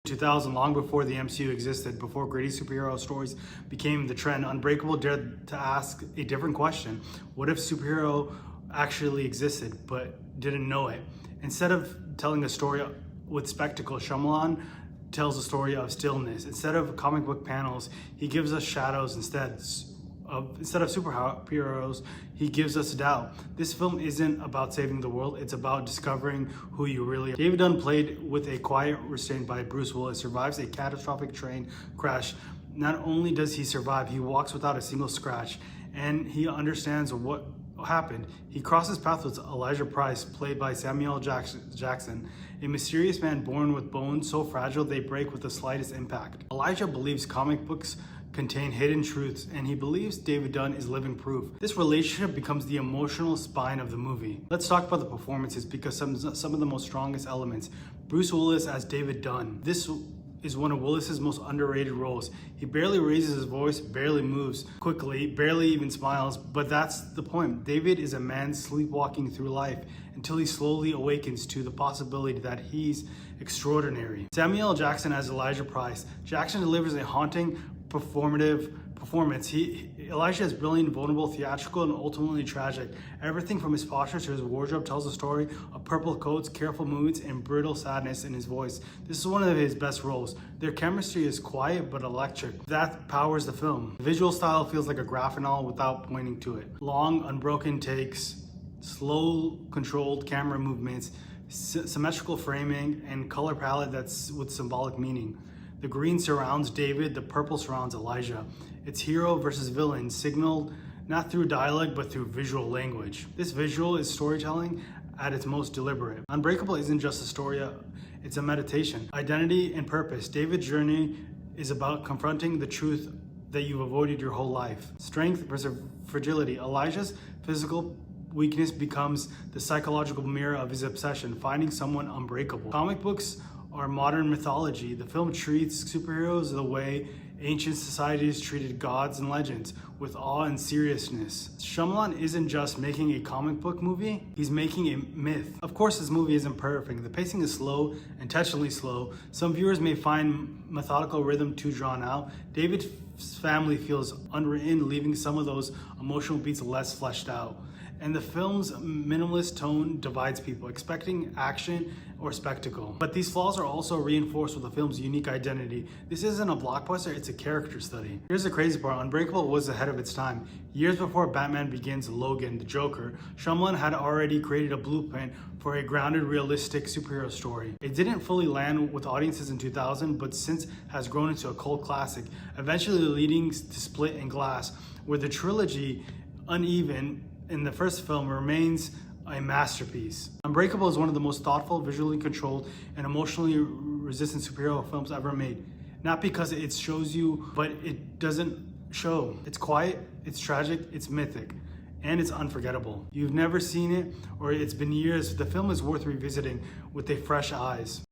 2000, long before the MCU existed, before gritty superhero stories became the trend, Unbreakable dared to ask a different question. What if superhero actually existed but didn't know it? Instead of telling a story with spectacle, Shyamalan tells a story of stillness. Instead of comic book panels, he gives us shadows. Instead of superheroes, he gives us doubt. This film isn't about saving the world, it's about discovering who you really are. David Dunn, played with a quiet restraint by Bruce Willis, survives a catastrophic train crash. Not only does he survive, he walks without a single scratch, and he understands what happened. He crosses paths with Elijah Price, played by Samuel Jackson, a mysterious man born with bones so fragile they break with the slightest impact. Elijah believes comic books contain hidden truths, and he believes David Dunn is living proof. This relationship becomes the emotional spine of the movie. Let's talk about the performances, because some of the most strongest elements. Bruce Willis as David Dunn. This is one of Willis's most underrated roles. He barely raises his voice, barely moves quickly, barely even smiles, but that's the point. David is a man sleepwalking through life until he slowly awakens to the possibility that he's extraordinary. Samuel Jackson as Elijah Price. Jackson delivers a haunting, performative performance. Elijah is brilliant, vulnerable, theatrical, and ultimately tragic. Everything from his posture to his wardrobe tells a story of purple coats, careful moods, and brittle sadness in his voice. This is one of his best roles. Their chemistry is quiet but electric. That powers the film. The visual style feels like a graphic novel without pointing to it. Long, unbroken takes, slow, controlled camera movements, symmetrical framing, and color palette that's with symbolic meaning. The green surrounds David, the purple surrounds Elijah. It's hero versus villain, signaled not through dialogue but through visual language. This visual is storytelling at its most deliberate. Unbreakable isn't just a story, it's a meditation. Identity and purpose. David's journey is about confronting the truth that you've avoided your whole life. Strength versus fragility. Elijah's physical weakness becomes the psychological mirror of his obsession, finding someone unbreakable. Comic books are modern mythology. The film treats superheroes the way ancient societies treated gods and legends, with awe and seriousness. Shyamalan isn't just making a comic book movie, he's making a myth. Of course, this movie isn't perfect. The pacing is slow, intentionally slow. Some viewers may find methodical rhythm too drawn out. David's family feels unwritten, leaving some of those emotional beats less fleshed out. And the film's minimalist tone divides people, expecting action or spectacle. But these flaws are also reinforced with the film's unique identity. This isn't a blockbuster, it's a character study. Here's the crazy part, Unbreakable was ahead of its time. Years before Batman Begins, Logan, the Joker, Shyamalan had already created a blueprint for a grounded, realistic superhero story. It didn't fully land with audiences in 2000, but since has grown into a cult classic, eventually leading to Split and Glass, where the trilogy, uneven in the first film, remains a masterpiece. Unbreakable is one of the most thoughtful, visually controlled, and emotionally resistant superhero films ever made. Not because it shows you, but it doesn't show. It's quiet, it's tragic, it's mythic, and it's unforgettable. You've never seen it, or it's been years, the film is worth revisiting with a fresh eyes.